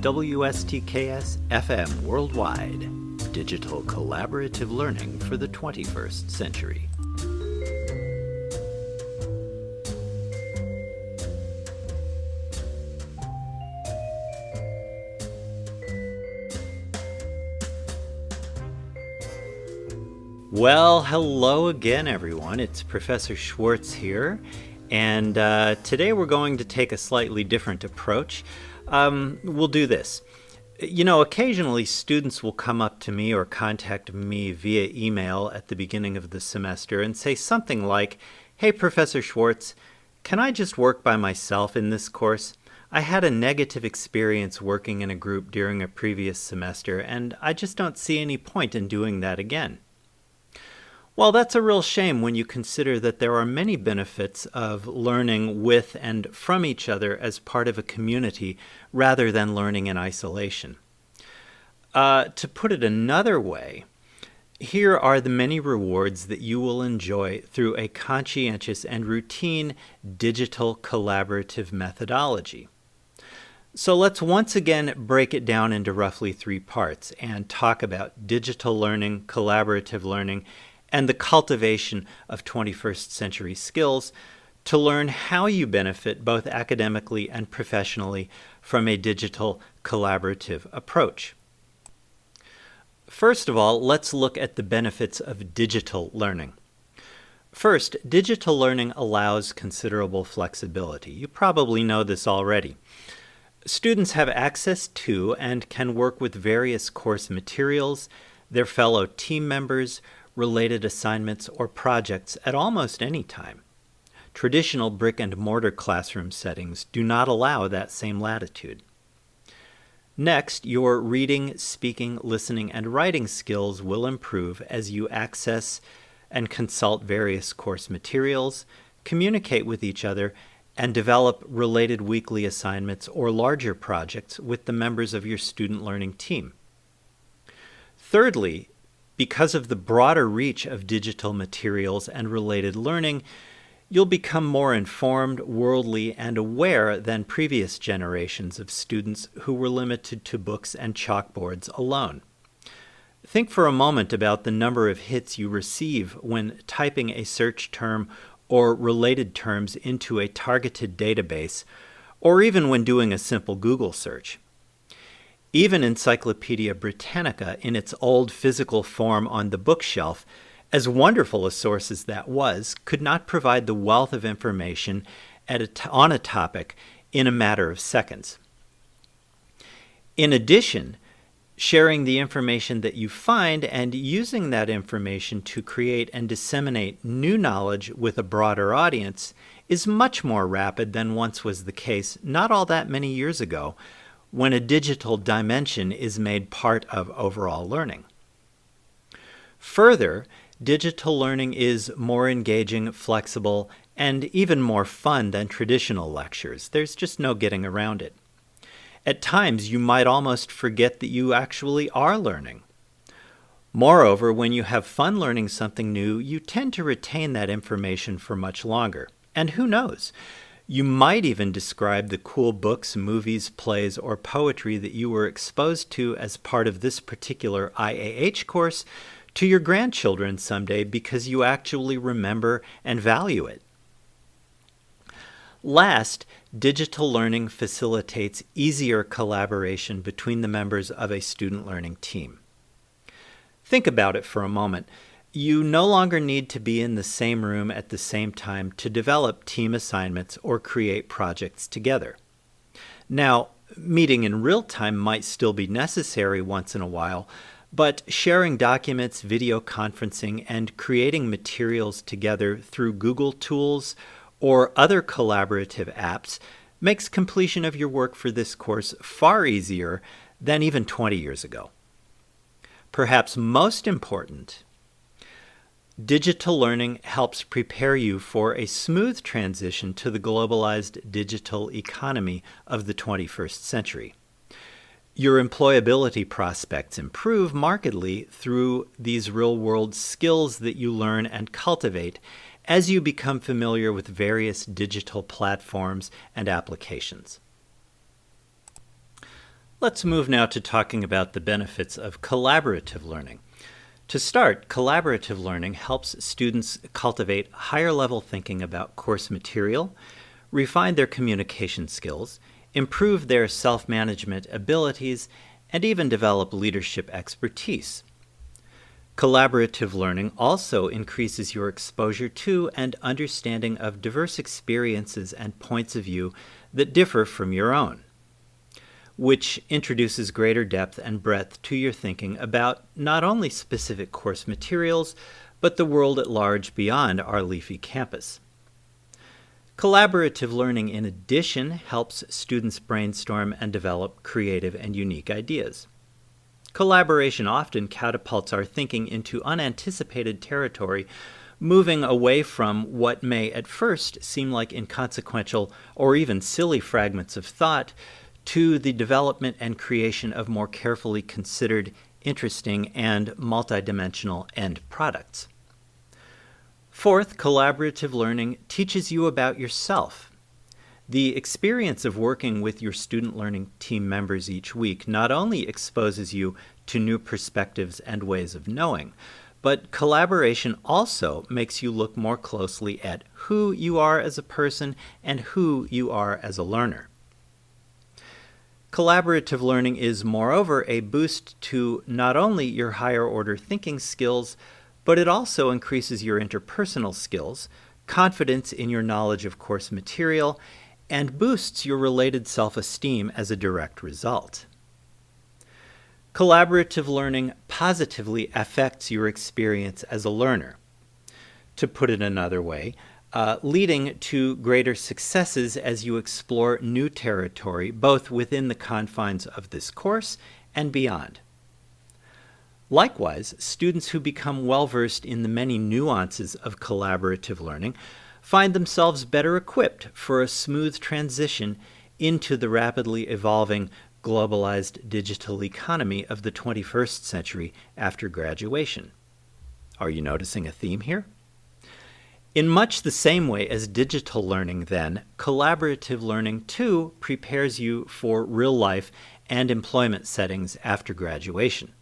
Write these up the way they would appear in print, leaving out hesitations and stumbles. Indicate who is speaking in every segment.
Speaker 1: WSTKS-FM worldwide. Digital collaborative learning for the 21st century. Well, hello again, everyone. It's Professor Schwartz here, and today we're going to take a slightly different approach. We'll do this. You know, occasionally students will come up to me or contact me via email at the beginning of the semester and say something like, "Hey, Professor Schwartz, can I just work by myself in this course? I had a negative experience working in a group during a previous semester, and I just don't see any point in doing that again." Well, that's a real shame when you consider that there are many benefits of learning with and from each other as part of a community rather than learning in isolation. To put it another way, here are the many rewards that you will enjoy through a conscientious and routine digital collaborative methodology. So let's once again break it down into roughly 3 parts and talk about digital learning, collaborative learning, and the cultivation of 21st century skills to learn how you benefit both academically and professionally from a digital collaborative approach. First of all, let's look at the benefits of digital learning. First, digital learning allows considerable flexibility. You probably know this already. Students have access to and can work with various course materials, their fellow team members, related assignments, or projects at almost any time. Traditional brick-and-mortar classroom settings do not allow that same latitude. Next, your reading, speaking, listening, and writing skills will improve as you access and consult various course materials, communicate with each other, and develop related weekly assignments or larger projects with the members of your student learning team. Thirdly, because of the broader reach of digital materials and related learning, you'll become more informed, worldly, and aware than previous generations of students who were limited to books and chalkboards alone. Think for a moment about the number of hits you receive when typing a search term or related terms into a targeted database, or even when doing a simple Google search. Even Encyclopedia Britannica, in its old physical form on the bookshelf, as wonderful a source as that was, could not provide the wealth of information on a topic in a matter of seconds. In addition, sharing the information that you find and using that information to create and disseminate new knowledge with a broader audience is much more rapid than once was the case not all that many years ago, when a digital dimension is made part of overall learning. Further, digital learning is more engaging, flexible, and even more fun than traditional lectures. There's just no getting around it. At times, you might almost forget that you actually are learning. Moreover, when you have fun learning something new, you tend to retain that information for much longer. And who knows? You might even describe the cool books, movies, plays, or poetry that you were exposed to as part of this particular IAH course to your grandchildren someday because you actually remember and value it. Last, digital learning facilitates easier collaboration between the members of a student learning team. Think about it for a moment. You no longer need to be in the same room at the same time to develop team assignments or create projects together. Now, meeting in real time might still be necessary once in a while, but sharing documents, video conferencing, and creating materials together through Google Tools or other collaborative apps makes completion of your work for this course far easier than even 20 years ago. Perhaps most important, digital learning helps prepare you for a smooth transition to the globalized digital economy of the 21st century. Your employability prospects improve markedly through these real-world skills that you learn and cultivate as you become familiar with various digital platforms and applications. Let's move now to talking about the benefits of collaborative learning. To start, collaborative learning helps students cultivate higher-level thinking about course material, refine their communication skills, improve their self-management abilities, and even develop leadership expertise. Collaborative learning also increases your exposure to and understanding of diverse experiences and points of view that differ from your own, which introduces greater depth and breadth to your thinking about not only specific course materials, but the world at large beyond our leafy campus. Collaborative learning, in addition, helps students brainstorm and develop creative and unique ideas. Collaboration often catapults our thinking into unanticipated territory, moving away from what may at first seem like inconsequential or even silly fragments of thought to the development and creation of more carefully considered, interesting, and multidimensional end products. Fourth, collaborative learning teaches you about yourself. The experience of working with your student learning team members each week not only exposes you to new perspectives and ways of knowing, but collaboration also makes you look more closely at who you are as a person and who you are as a learner. Collaborative learning is, moreover, a boost to not only your higher order thinking skills, but it also increases your interpersonal skills, confidence in your knowledge of course material, and boosts your related self-esteem as a direct result. Collaborative learning positively affects your experience as a learner. To put it another way, leading to greater successes as you explore new territory, both within the confines of this course and beyond. Likewise, students who become well-versed in the many nuances of collaborative learning find themselves better equipped for a smooth transition into the rapidly evolving globalized digital economy of the 21st century after graduation. Are you noticing a theme here? In much the same way as digital learning, then, collaborative learning too prepares you for real life and employment settings after graduation.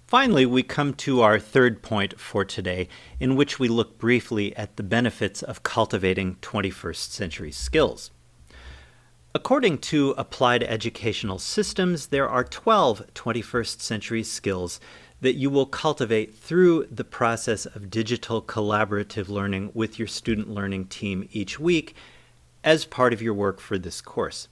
Speaker 1: Finally, we come to our third point for today, in which we look briefly at the benefits of cultivating 21st century skills. According to Applied Educational Systems, there are 12 21st century skills that you will cultivate through the process of digital collaborative learning with your student learning team each week as part of your work for this course.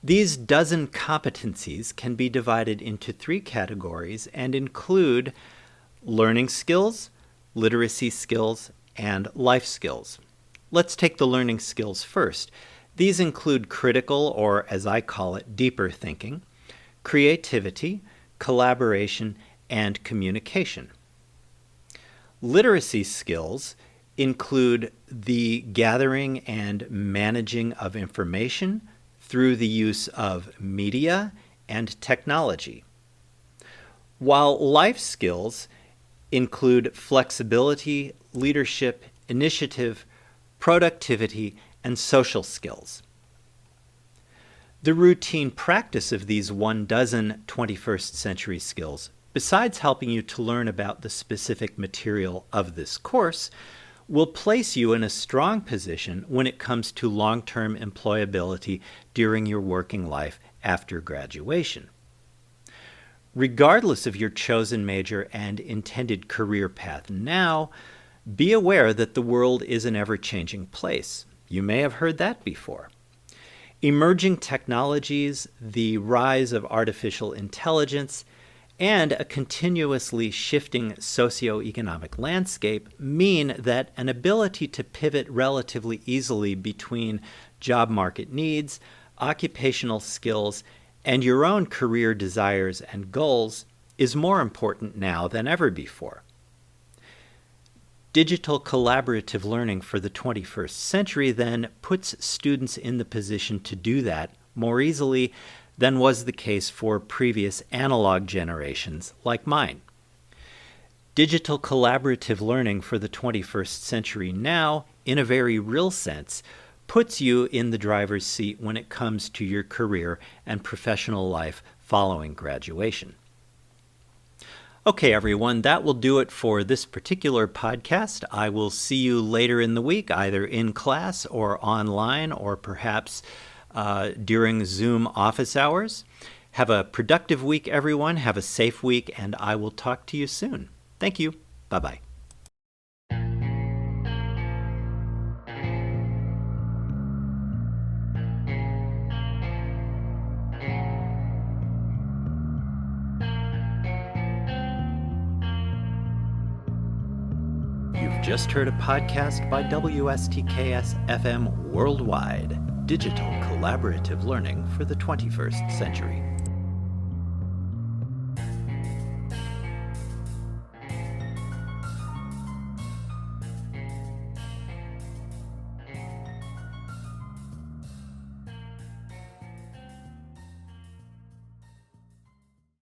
Speaker 1: These dozen competencies can be divided into 3 categories and include learning skills, literacy skills, and life skills. Let's take the learning skills first. These include critical, or as I call it, deeper thinking, creativity, collaboration, and communication. Literacy skills include the gathering and managing of information through the use of media and technology, while life skills include flexibility, leadership, initiative, productivity, and social skills. The routine practice of these 12 21st century skills, besides helping you to learn about the specific material of this course, will place you in a strong position when it comes to long-term employability during your working life after graduation. Regardless of your chosen major and intended career path now, be aware that the world is an ever-changing place. You may have heard that before. Emerging technologies, the rise of artificial intelligence, and a continuously shifting socioeconomic landscape mean that an ability to pivot relatively easily between job market needs, occupational skills, and your own career desires and goals is more important now than ever before. Digital collaborative learning for the 21st century then puts students in the position to do that more easily than was the case for previous analog generations like mine. Digital collaborative learning for the 21st century now, in a very real sense, puts you in the driver's seat when it comes to your career and professional life following graduation. Okay, everyone, that will do it for this particular podcast. I will see you later in the week, either in class or online, or perhaps during Zoom office hours. Have a productive week, everyone. Have a safe week, and I will talk to you soon. Thank you. Bye-bye. You've just heard a podcast by WSTKS-FM Worldwide, digital collaborative learning for the 21st century.